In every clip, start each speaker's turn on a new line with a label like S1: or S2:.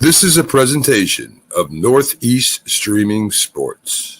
S1: This is a presentation of Northeast Streaming Sports.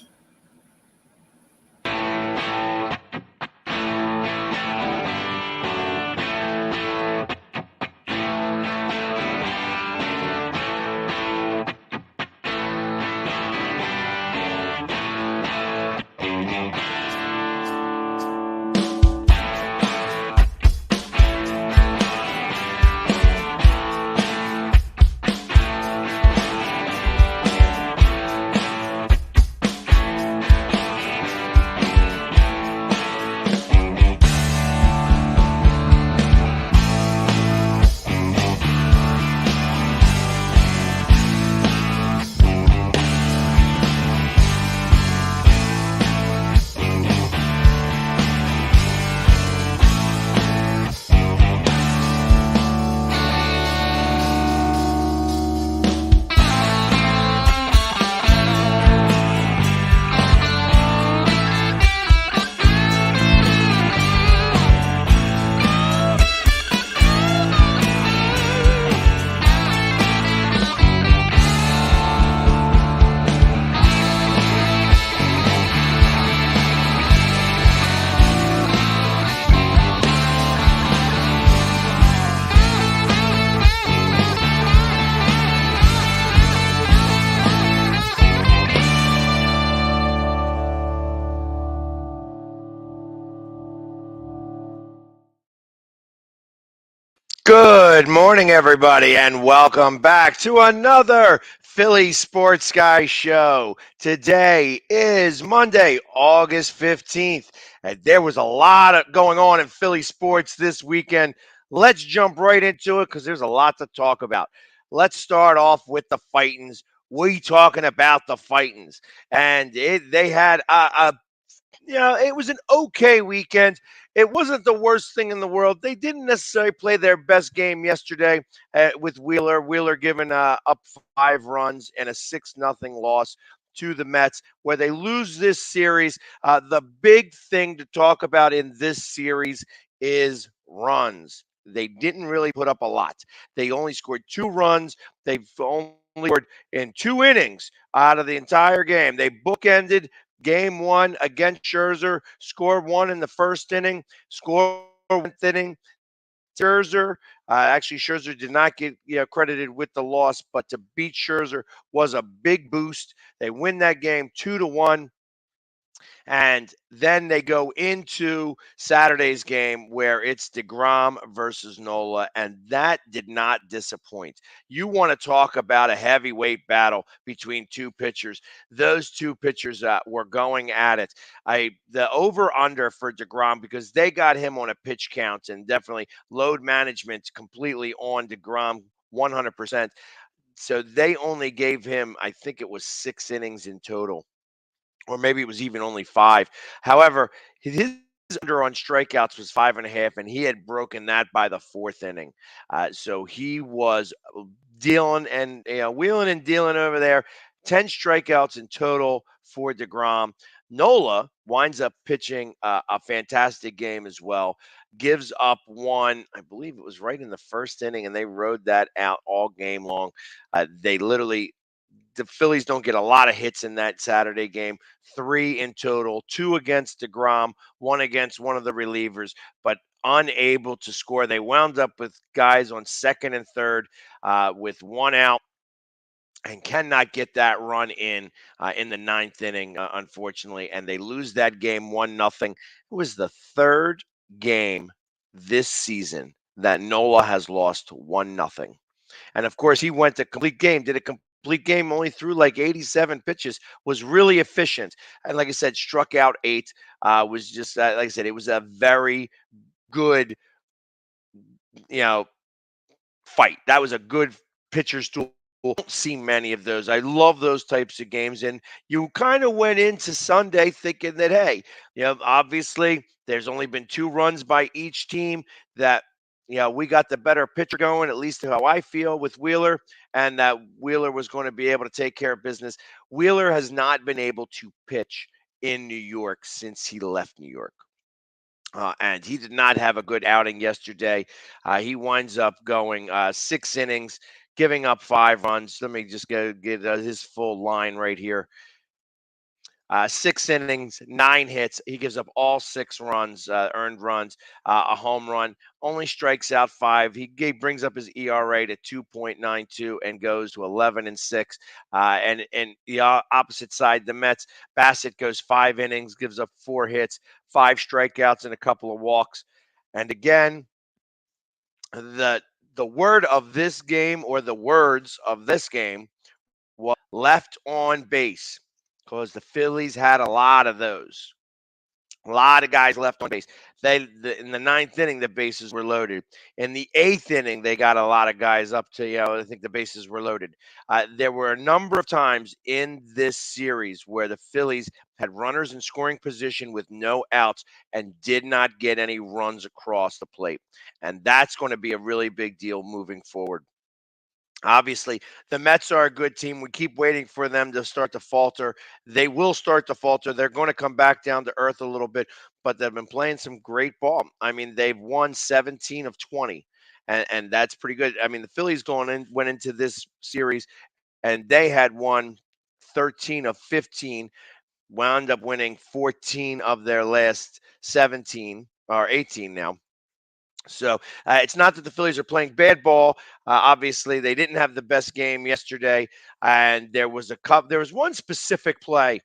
S2: Good morning, everybody, and welcome back to another Philly Sports Guy show. Today is Monday, August 15th, and there was a lot going on in Philly sports this weekend. Let's jump right into it because there's a lot to talk about. Let's start off with the Fightins. We talking about the Fightins, and they had it was an okay weekend. It wasn't the worst thing in the world. They didn't necessarily play their best game yesterday with Wheeler. Wheeler giving up 5 runs and a 6-0 loss to the Mets, where they lose this series. The big thing to talk about in this series is runs. They didn't really put up a lot. They only scored 2 runs. They've only scored in 2 innings out of the entire game. They bookended Game 1 against Scherzer, scored 1 in the first inning, scored 1 inning. Scherzer did not get credited with the loss, but to beat Scherzer was a big boost. They win that game 2-1. And then they go into Saturday's game where it's DeGrom versus Nola, and that did not disappoint. You want to talk about a heavyweight battle between two pitchers. Those two pitchers were going at it. The over-under for DeGrom, because they got him on a pitch count and definitely load management completely on DeGrom 100%. So they only gave him, I think it was 6 innings in total, or maybe it was even only 5. However, his under on strikeouts was 5.5, and he had broken that by the 4th inning. So he was dealing and wheeling and dealing over there. 10 strikeouts in total for DeGrom. Nola winds up pitching a fantastic game as well. Gives up 1, I believe it was right in the first inning, and they rode that out all game long. The Phillies don't get a lot of hits in that Saturday game. 3 in total, 2 against DeGrom, 1 against one of the relievers, but unable to score. They wound up with guys on second and third with 1 out and cannot get that run in the 9th inning, unfortunately, and they lose that game 1-0. It was the 3rd game this season that Nola has lost 1-0. And of course, he went to complete game, did a complete game, only threw like 87 pitches, was really efficient. And like I said, struck out 8, was just, like I said, it was a very good, fight. That was a good pitcher's duel. Don't see many of those. I love those types of games. And you kind of went into Sunday thinking that, hey, obviously there's only been 2 runs by each team, that we got the better pitcher going, at least how I feel, with Wheeler, and that Wheeler was going to be able to take care of business. Wheeler has not been able to pitch in New York since he left New York. And he did not have a good outing yesterday. He winds up going 6 innings, giving up 5 runs. Let me just go get his full line right here. 6 innings, 9 hits. He gives up all 6 runs, earned runs, a home run. Only strikes out 5. He brings up his ERA to 2.92 and goes to 11-6. And the opposite side, the Mets, Bassett goes 5 innings, gives up 4 hits, 5 strikeouts, and a couple of walks. And again, the word of this game, or the words of this game, was left on base, because the Phillies had a lot of those. A lot of guys left on base. In the 9th inning, the bases were loaded. In the 8th inning, they got a lot of guys up to, I think the bases were loaded. There were a number of times in this series where the Phillies had runners in scoring position with no outs and did not get any runs across the plate. And that's going to be a really big deal moving forward. Obviously, the Mets are a good team. We keep waiting for them to start to falter. They will start to falter. They're going to come back down to earth a little bit, but they've been playing some great ball. I mean, they've won 17 of 20, and that's pretty good. I mean, the Phillies went into this series, and they had won 13 of 15, wound up winning 14 of their last 17 or 18 now. So it's not that the Phillies are playing bad ball. Obviously, they didn't have the best game yesterday, and there was one specific play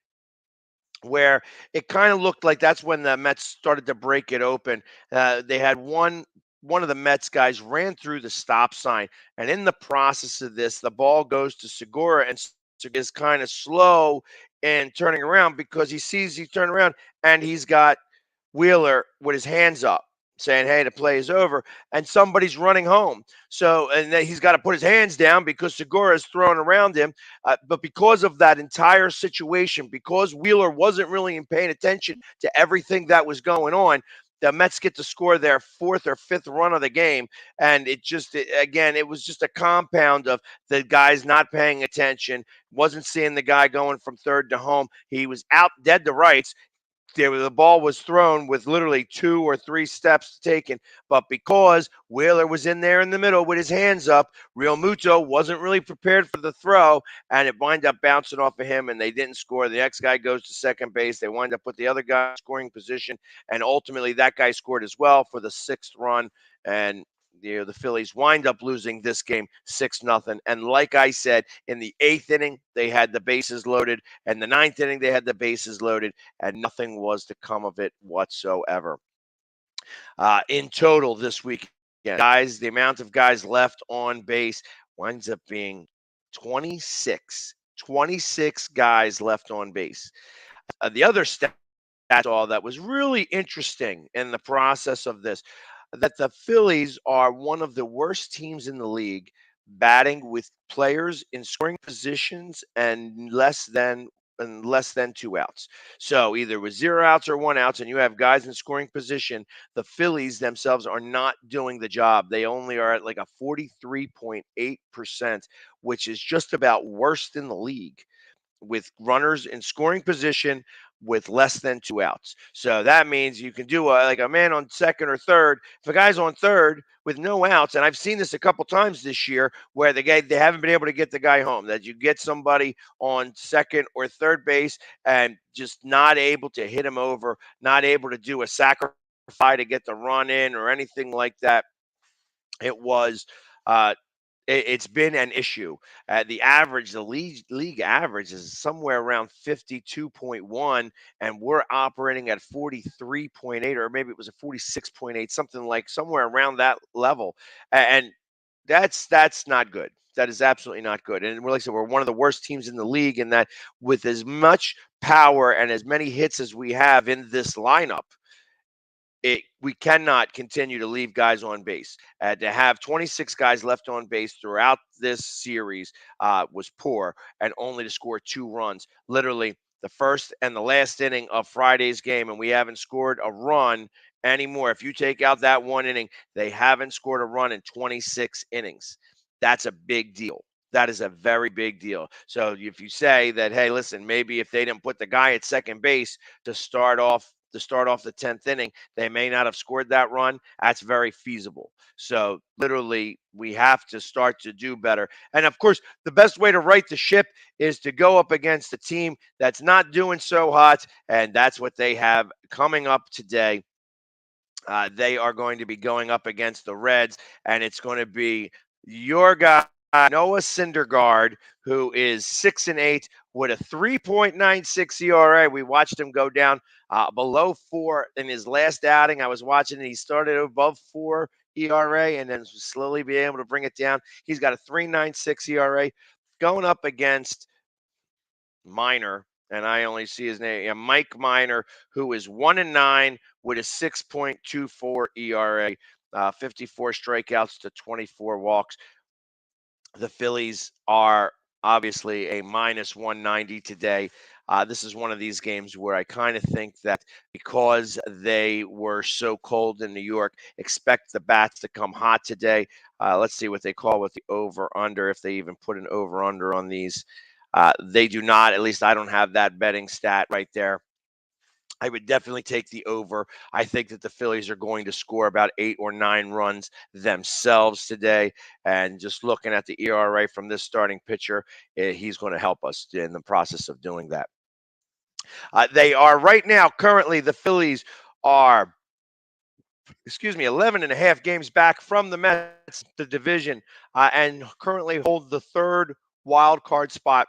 S2: where it kind of looked like that's when the Mets started to break it open. They had one of the Mets guys ran through the stop sign, and in the process of this, the ball goes to Segura, and Segura is kind of slow in turning around, because he turned around and he's got Wheeler with his hands up, saying, "Hey, the play is over," and somebody's running home. So, and then he's got to put his hands down because Segura is throwing around him. But because of that entire situation, because Wheeler wasn't really paying attention to everything that was going on, the Mets get to score their 4th or 5th run of the game. And again, it was just a compound of the guys not paying attention, wasn't seeing the guy going from third to home. He was out dead to rights. The ball was thrown with literally 2 or 3 steps taken, but because Wheeler was in there in the middle with his hands up, Real Muto wasn't really prepared for the throw, and it wind up bouncing off of him, and they didn't score. The next guy goes to second base. They wind up with the other guy in scoring position, and ultimately that guy scored as well for the 6th run, and the Phillies wind up losing this game 6-0. And like I said, in the 8th inning, they had the bases loaded, and the 9th inning, they had the bases loaded, and nothing was to come of it whatsoever. In total this weekend, guys, the amount of guys left on base winds up being 26. 26 guys left on base. The other stat that was really interesting in the process of this, that the Phillies are one of the worst teams in the league batting with players in scoring positions and less than 2 outs. So either with 0 outs or 1 outs, and you have guys in scoring position, the Phillies themselves are not doing the job. They only are at like a 43.8%, which is just about worst in the league, with runners in scoring position with less than 2 outs. So that means you can do like a man on second or third. If a guy's on third with no outs, and I've seen this a couple times this year where they haven't been able to get the guy home, that you get somebody on second or third base and just not able to hit him over, not able to do a sacrifice to get the run in or anything like that. It was uh, it's been an issue. The league average is somewhere around 52.1, and we're operating at 43.8, or maybe it was a 46.8, something like somewhere around that level. And that's not good. That is absolutely not good. And like I said, we're one of the worst teams in the league in that, with as much power and as many hits as we have in this lineup, we cannot continue to leave guys on base. To have 26 guys left on base throughout this series was poor, and only to score 2 runs. Literally, the first and the last inning of Friday's game, and we haven't scored a run anymore. If you take out that 1 inning, they haven't scored a run in 26 innings. That's a big deal. That is a very big deal. So if you say that, hey, listen, maybe if they didn't put the guy at second base to start off to start off the 10th inning, they may not have scored that run. That's very feasible. So literally, we have to start to do better. And of course, the best way to right the ship is to go up against a team that's not doing so hot, and that's what they have coming up today. They are going to be going up against the Reds, and it's going to be your guy Noah Syndergaard, who is 6-8 with a 3.96 ERA. We watched him go down below 4 in his last outing. I was watching, and he started above 4 ERA, and then slowly be able to bring it down. He's got a 3.96 ERA going up against Minor, and I only see his name, yeah, Mike Minor, who is 1-9 with a 6.24 ERA, 54 strikeouts to 24 walks. The Phillies are obviously a minus 190 today. This is one of these games where I kind of think that because they were so cold in New York, expect the bats to come hot today. Let's see what they call with the over under, if they even put an over under on these. They do not, at least I don't have that betting stat right there. I would definitely take the over. I think that the Phillies are going to score about 8 or 9 runs themselves today. And just looking at the ERA from this starting pitcher, he's going to help us in the process of doing that. They are right now, currently, the Phillies are, 11 and a half games back from the Mets, the division, and currently hold the third wild card spot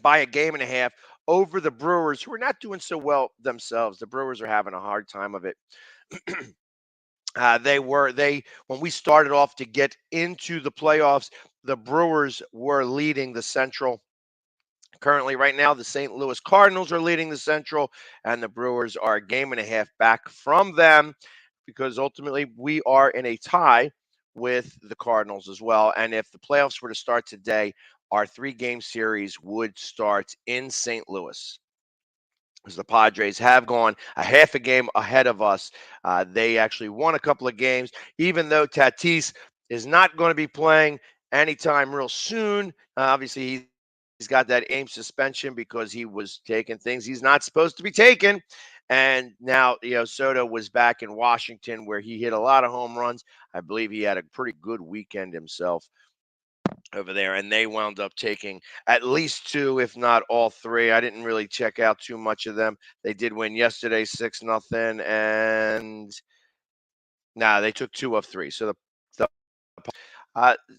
S2: by a game and a half over the Brewers, who are not doing so well themselves. The Brewers are having a hard time of it. They when we started off to get into the playoffs, the Brewers were leading the Central. Currently, right now, the St. Louis Cardinals are leading the Central, and the Brewers are a game and a half back from them, because ultimately we are in a tie with the Cardinals as well. And if the playoffs were to start today, our 3-game series would start in St. Louis, because the Padres have gone a half a game ahead of us. They actually won a couple of games, even though Tatis is not going to be playing anytime real soon. Obviously, he's got that aim suspension because he was taking things he's not supposed to be taking. And now, Soto was back in Washington, where he hit a lot of home runs. I believe he had a pretty good weekend himself over there, and they wound up taking at least 2, if not all 3. I didn't really check out too much of them. They did win yesterday 6-0, and they took 2 of 3. So the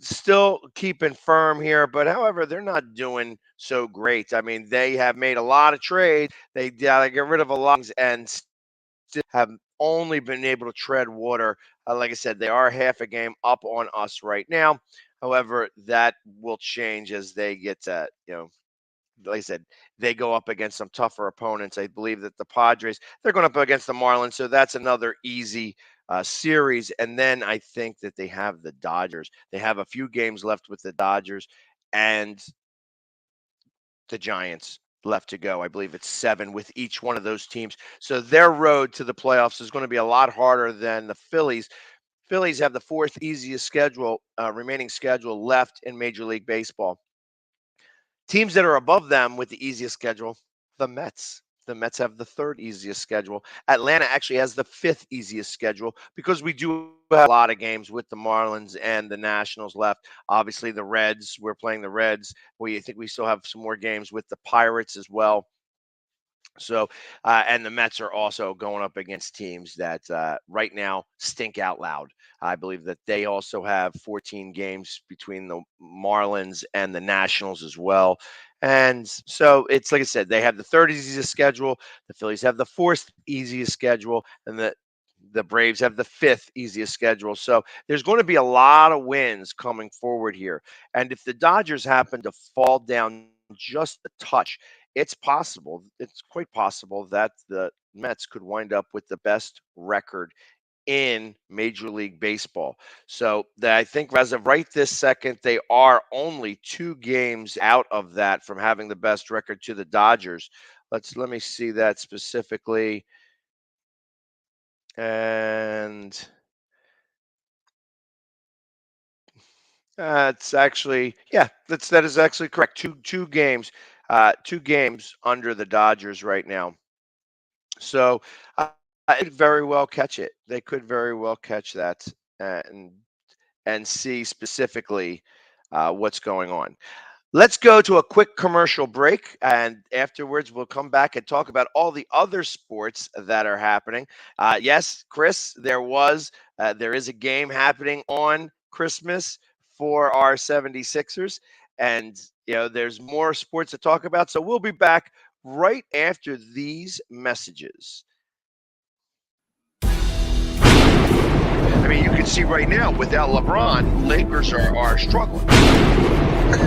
S2: still keeping firm here, but however, they're not doing so great. I mean, they have made a lot of trades. They get rid of a lot and still have only been able to tread water. Like I said, they are half a game up on us right now. However, that will change as they get, like I said, they go up against some tougher opponents. I believe that the Padres, they're going up against the Marlins, so that's another easy series. And then I think that they have the Dodgers. They have a few games left with the Dodgers and the Giants left to go. I believe it's 7 with each one of those teams. So their road to the playoffs is going to be a lot harder than the Phillies. Phillies have the 4th easiest remaining schedule left in Major League Baseball. Teams that are above them with the easiest schedule, the Mets. The Mets have the 3rd easiest schedule. Atlanta actually has the 5th easiest schedule, because we do have a lot of games with the Marlins and the Nationals left. Obviously, the Reds, we're playing the Reds. I think we still have some more games with the Pirates as well. So, and the Mets are also going up against teams that right now stink out loud. I believe that they also have 14 games between the Marlins and the Nationals as well. And so it's like I said, they have the 3rd easiest schedule. The Phillies have the 4th easiest schedule, and the Braves have the 5th easiest schedule. So there's going to be a lot of wins coming forward here. And if the Dodgers happen to fall down just a touch, it's possible. It's quite possible that the Mets could wind up with the best record in Major League Baseball. So I think as of right this second, they are only 2 games out of that from having the best record to the Dodgers. Let me see that specifically. And it's actually, that is actually correct. Two games under the Dodgers right now. So it could very well catch it. They could very well catch that and see specifically what's going on. Let's go to a quick commercial break, and afterwards we'll come back and talk about all the other sports that are happening. Yes, Chris, there is a game happening on Christmas for our 76ers, and there's more sports to talk about. So we'll be back right after these messages. I mean, you can see right now without LeBron, Lakers are struggling.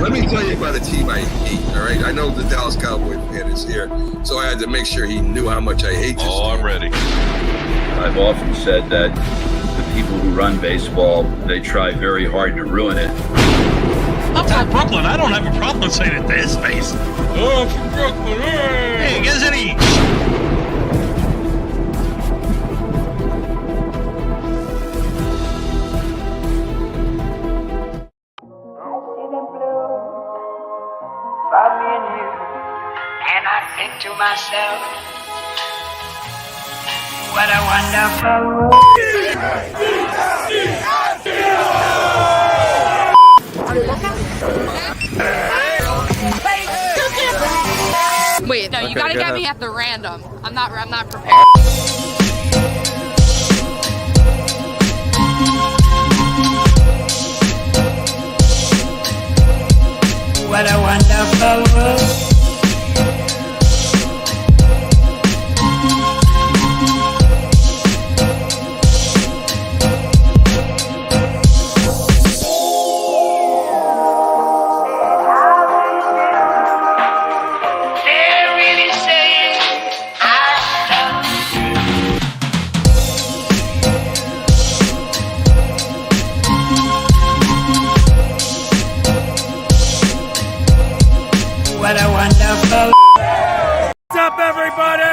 S1: Let me tell you about a team I hate, all right? I know the Dallas Cowboy fan is here, so I had to make sure he knew how much I hate this team.
S3: I'm ready.
S4: I've often said that the people who run baseball, they try very hard to ruin it.
S3: I'm from Brooklyn. I don't have a problem saying it to his face. Oh, I'm from Brooklyn. Hey, get an each.
S5: To myself, what a wonderful world.
S6: Wait, no, you gotta get me at the random. I'm not prepared.
S5: What a wonderful world.
S7: What's up, everybody?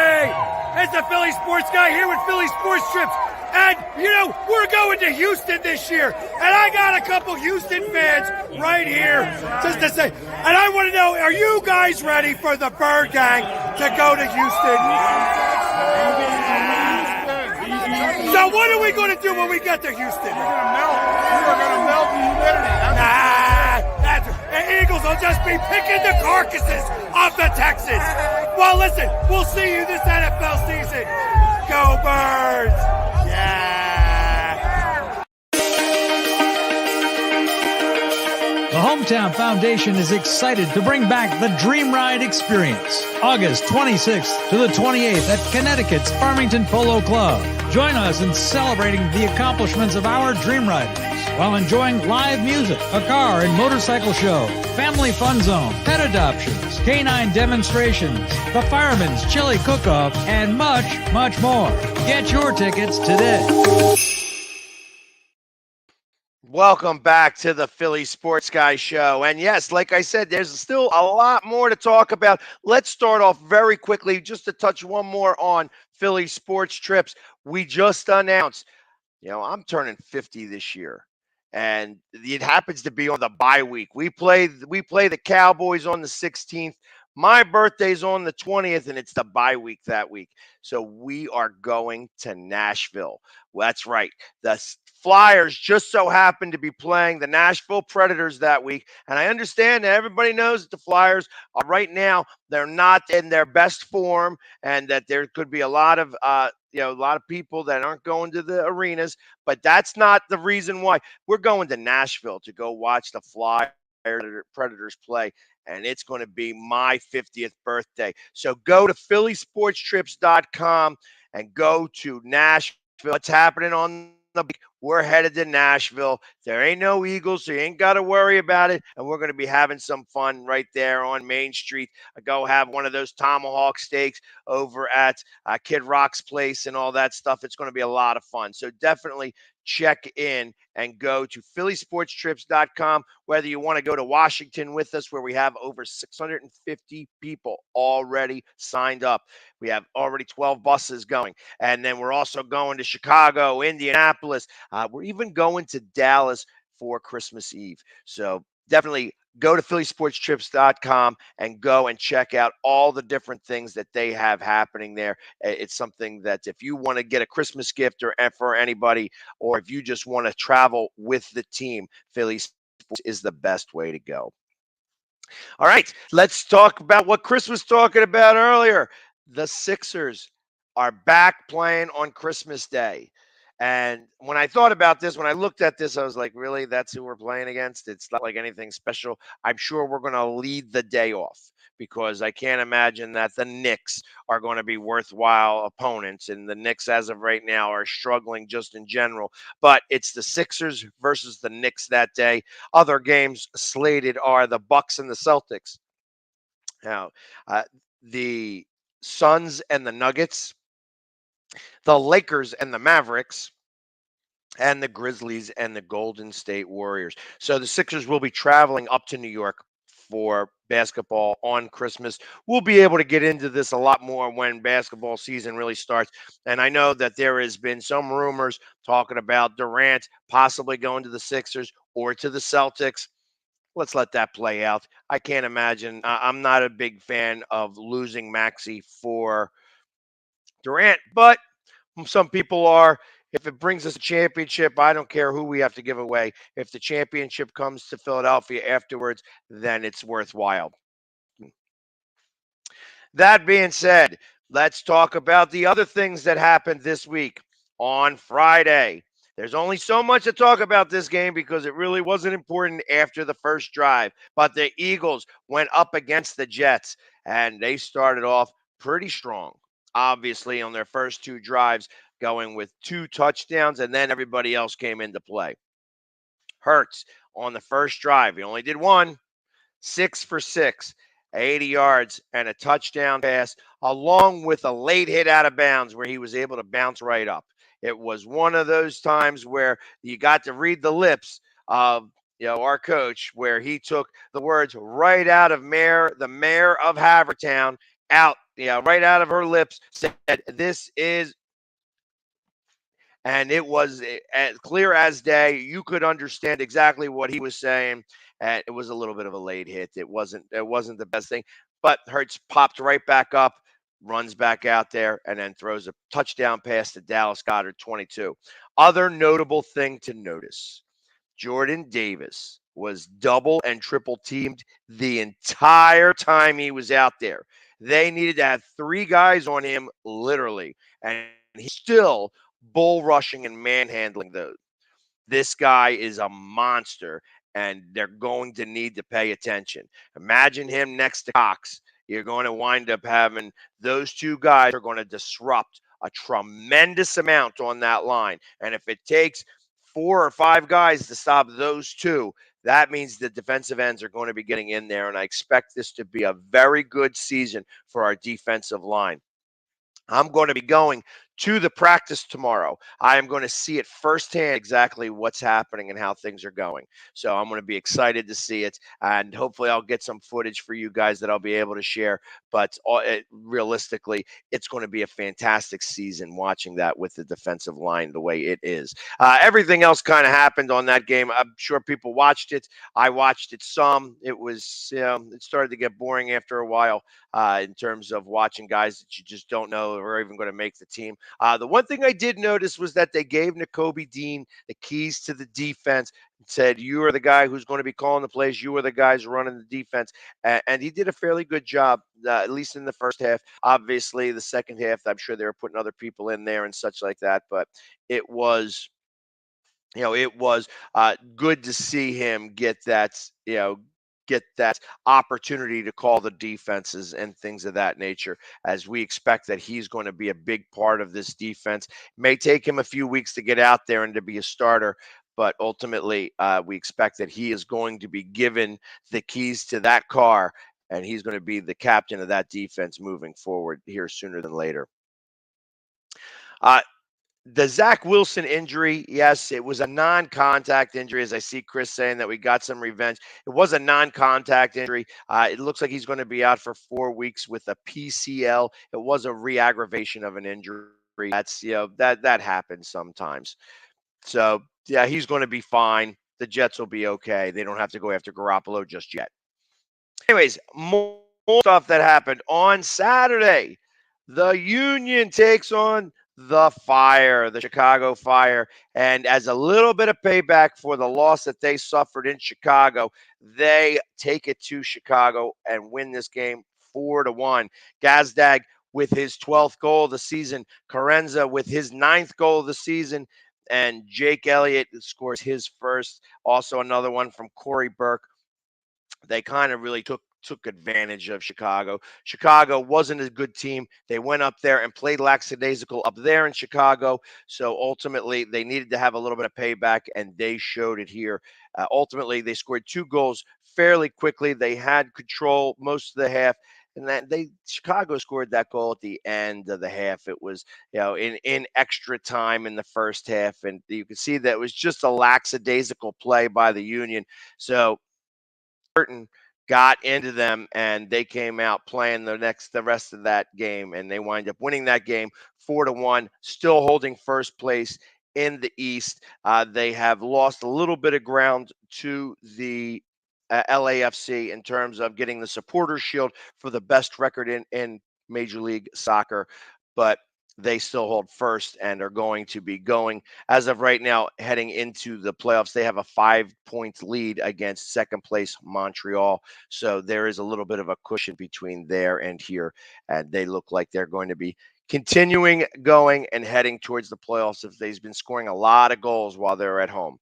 S7: It's the Philly Sports Guy here with Philly Sports Trips. And, we're going to Houston this year. And I got a couple Houston fans right here just to say, and I want to know, are you guys ready for the Bird Gang to go to Houston? So what are we going to do when we get to Houston? We're going to melt. We're going to melt the humidity. The Eagles will just be picking the carcasses of the Texans. Well, listen, we'll see you this NFL season. Go Birds! Yeah!
S8: The Hometown Foundation is excited to bring back the Dream Ride experience, August 26th to the 28th at Connecticut's Farmington Polo Club. Join us in celebrating the accomplishments of our Dream Riders while enjoying live music, a car and motorcycle show, family fun zone, pet adoptions, canine demonstrations, the Fireman's Chili Cook-Off, and much, much more. Get your tickets today.
S2: Welcome back to the Philly Sports Guy Show. And yes, like I said, there's still a lot more to talk about. Let's start off very quickly, just to touch one more on Philly Sports Trips. We just announced, I'm turning 50 this year. And it happens to be on the bye week. We play the Cowboys on the 16th. My birthday's on the 20th, and it's the bye week that week. So we are going to Nashville. Well, that's right. The Flyers just so happen to be playing the Nashville Predators that week. And I understand that everybody knows that the Flyers are right now, they're not in their best form, and that there could be a lot of people that aren't going to the arenas, but that's not the reason why. We're going to Nashville to go watch the Flyers Predators play, and it's going to be my 50th birthday. So go to phillysportstrips.com and go to Nashville. What's happening on the week? We're headed to Nashville. There ain't no Eagles, so you ain't got to worry about it. And we're going to be having some fun right there on Main Street. I go have one of those tomahawk steaks over at Kid Rock's place and all that stuff. It's going to be a lot of fun. So definitely check in and go to phillysportstrips.com, whether you want to go to Washington with us, where we have over 650 people already signed up. We have already 12 buses going. And then we're also going to Chicago, Indianapolis. We're even going to Dallas for Christmas Eve. So definitely go to phillysportstrips.com and go and check out all the different things that they have happening there. It's something that if you want to get a Christmas gift or for anybody, or if you just want to travel with the team, Philly Sports is the best way to go. All right, let's talk about what Chris was talking about earlier. The Sixers are back playing on Christmas Day. And when I thought about this, when I looked at this, I was like, really? That's who we're playing against? It's not like anything special. I'm sure we're going to lead the day off because I can't imagine that the Knicks are going to be worthwhile opponents. And the Knicks, as of right now, are struggling just in general. But it's the Sixers versus the Knicks that day. Other games slated are the Bucks and the Celtics. Now, the Suns and the Nuggets, the Lakers and the Mavericks, and the Grizzlies and the Golden State Warriors. So the Sixers will be traveling up to New York for basketball on Christmas. We'll be able to get into this a lot more when basketball season really starts. And I know that there has been some rumors talking about Durant possibly going to the Sixers or to the Celtics. Let's let that play out. I can't imagine. I'm not a big fan of losing Maxey for Durant, but some people are. If it brings us a championship, I don't care who we have to give away. If the championship comes to Philadelphia afterwards, then it's worthwhile. That being said, let's talk about the other things that happened this week. On Friday, there's only so much to talk about this game because it really wasn't important after the first drive. But the Eagles went up against the Jets, and they started off pretty strong. Obviously, on their first two drives, going with 2 touchdowns, and then everybody else came into play. Hurts on the first drive, he only did 1, 6 for 6, 80 yards, and a touchdown pass, along with a late hit out of bounds where he was able to bounce right up. It was one of those times where you got to read the lips of our coach, where he took the words right out of the mayor of Havertown out, right out of her lips, said, "This is," and it was as clear as day. You could understand exactly what he was saying. And it was a little bit of a late hit. It wasn't the best thing, but Hurts popped right back up, runs back out there, and then throws a touchdown pass to Dallas Goedert, 22. Other notable thing to notice, Jordan Davis was double and triple teamed the entire time he was out there. They needed to have 3 guys on him, literally, and he's still bull rushing and manhandling those. This guy is a monster, and they're going to need to pay attention. Imagine him next to Cox. You're going to wind up having those 2 guys are going to disrupt a tremendous amount on that line. And if it takes 4 or 5 guys to stop those 2, that means the defensive ends are going to be getting in there. And I expect this to be a very good season for our defensive line. I'm going to be going to the practice tomorrow. I am going to see it firsthand exactly what's happening and how things are going. So I'm going to be excited to see it, and hopefully I'll get some footage for you guys that I'll be able to share. But realistically, it's going to be a fantastic season watching that with the defensive line the way it is. Everything else kind of happened on that game. I'm sure people watched it. I watched it some. It was, it started to get boring after a while in terms of watching guys that you just don't know are even going to make the team. The one thing I did notice was that they gave Nakobe Dean the keys to the defense and said, "You are the guy who's going to be calling the plays. You are the guys running the defense." And he did a fairly good job, at least in the first half. Obviously, the second half, I'm sure they were putting other people in there and such like that. But it was, good to see him get that opportunity to call the defenses and things of that nature, as we expect that he's going to be a big part of this defense. It may take him a few weeks to get out there and to be a starter, but ultimately we expect that he is going to be given the keys to that car, and he's going to be the captain of that defense moving forward here sooner than later. The Zach Wilson injury, yes, it was a non-contact injury, as I see Chris saying that we got some revenge. It was a non-contact injury. It looks like he's going to be out for 4 weeks with a PCL. It was a re-aggravation of an injury. That's, that happens sometimes. So, yeah, he's going to be fine. the Jets will be okay. They don't have to go after Garoppolo just yet. Anyways, more stuff that happened on Saturday. The Union takes on the Fire, the Chicago Fire. And as a little bit of payback for the loss that they suffered in Chicago, they take it to Chicago and win this game 4-1. Gazdag with his 12th goal of the season, Carenza with his 9th goal of the season, and Jake Elliott scores his first. Also another one from Corey Burke. They kind of really took advantage of Chicago. Chicago wasn't a good team. They went up there and played lackadaisical up there in Chicago. So ultimately, they needed to have a little bit of payback, and they showed it here. Ultimately, they scored 2 goals fairly quickly. They had control most of the half. And then Chicago scored that goal at the end of the half. It was, in extra time in the first half. And you can see that it was just a lackadaisical play by the Union. So Burton got into them, and they came out playing the rest of that game, and they wind up winning that game 4-1, still holding first place in the East. They have lost a little bit of ground to the LAFC in terms of getting the Supporters Shield for the best record in Major League Soccer, but they still hold first and are going to be going, as of right now, heading into the playoffs. They have a 5-point lead against second place Montreal. So there is a little bit of a cushion between there and here. And they look like they're going to be continuing going and heading towards the playoffs if they've been scoring a lot of goals while they're at home.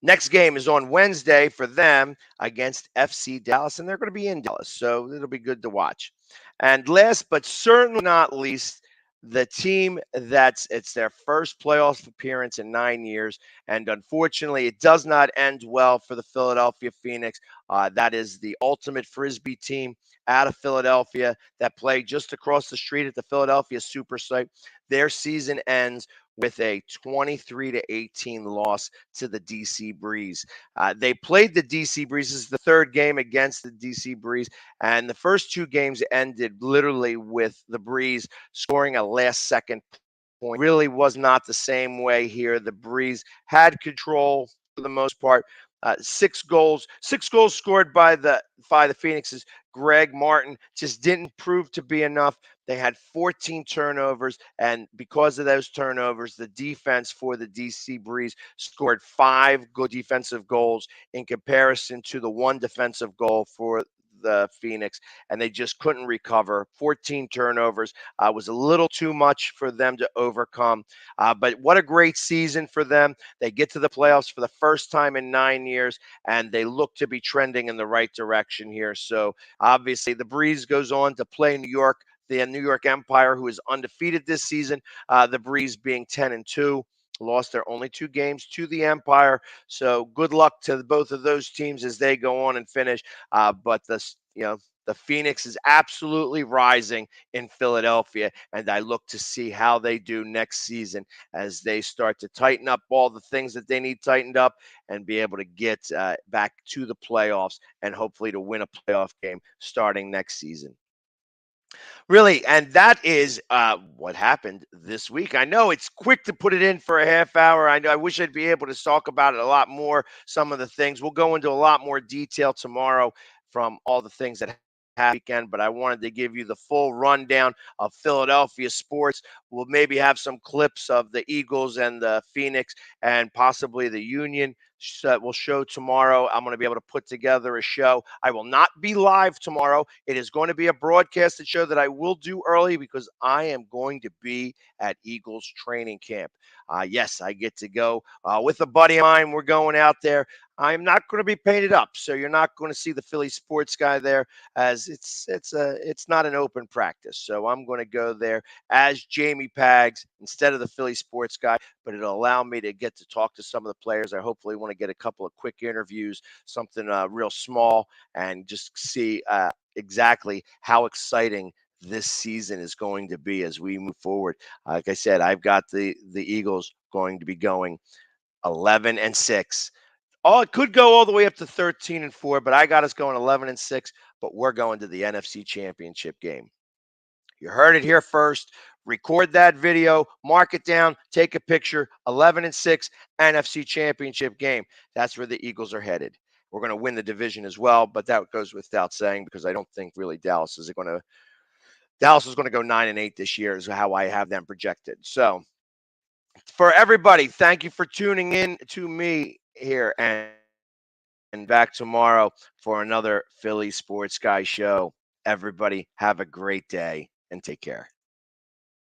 S2: Next game is on Wednesday for them against FC Dallas, and they're going to be in Dallas, so it'll be good to watch. And last but certainly not least, the team it's their first playoff appearance in 9 years, and unfortunately, it does not end well for the Philadelphia Phoenix. That is the Ultimate Frisbee team out of Philadelphia that play just across the street at the Philadelphia Super Site. Their season ends with a 23-18 loss to the DC Breeze. They played the DC Breeze. This is the third game against the DC Breeze, and the first 2 games ended literally with the Breeze scoring a last-second point. Really was not the same way here. The Breeze had control for the most part. 6 goals scored by the Phoenixes. Greg Martin just didn't prove to be enough. They had 14 turnovers, and because of those turnovers, the defense for the DC Breeze scored 5 good defensive goals in comparison to the 1 defensive goal for the Phoenix, and they just couldn't recover. 14 turnovers was a little too much for them to overcome, but what a great season for them. They get to the playoffs for the first time in 9 years, and they look to be trending in the right direction here. So obviously the Breeze goes on to play New York, the New York Empire, who is undefeated this season, the Breeze being 10-2. Lost their only 2 games to the Empire. So good luck to both of those teams as they go on and finish. But the Phoenix is absolutely rising in Philadelphia, and I look to see how they do next season as they start to tighten up all the things that they need tightened up and be able to get back to the playoffs and hopefully to win a playoff game starting next season. Really, and that is what happened this week. I know it's quick to put it in for a half hour. I wish I'd be able to talk about it a lot more, some of the things. We'll go into a lot more detail tomorrow from all the things that happened weekend, but I wanted to give you the full rundown of Philadelphia sports. We'll maybe have some clips of the Eagles and the Phoenix and possibly the Union that will show tomorrow. I'm going to be able to put together a show. I will not be live tomorrow. It is going to be a broadcasted show that I will do early because I am going to be at Eagles training camp. Yes, I get to go with a buddy of mine. We're going out there. I'm not going to be painted up, so you're not going to see the Philly sports guy there, as it's not an open practice. So I'm going to go there as Jamie Pags instead of the Philly sports guy, but it'll allow me to get to talk to some of the players. I hopefully want to get a couple of quick interviews, something real small, and just see exactly how exciting this season is going to be as we move forward. Like I said, I've got the Eagles going to be going 11-6. Oh, it could go all the way up to 13-4, but I got us going 11-6, but we're going to the NFC Championship game. You heard it here first. record that video, mark it down, take a picture. 11-6 NFC Championship game. That's where the Eagles are headed. We're going to win the division as well, but that goes without saying because I don't think really Dallas is going to go 9-8 this year is how I have them projected. So for everybody, thank you for tuning in to me here and back tomorrow for another Philly Sports Guy show. Everybody have a great day and take care.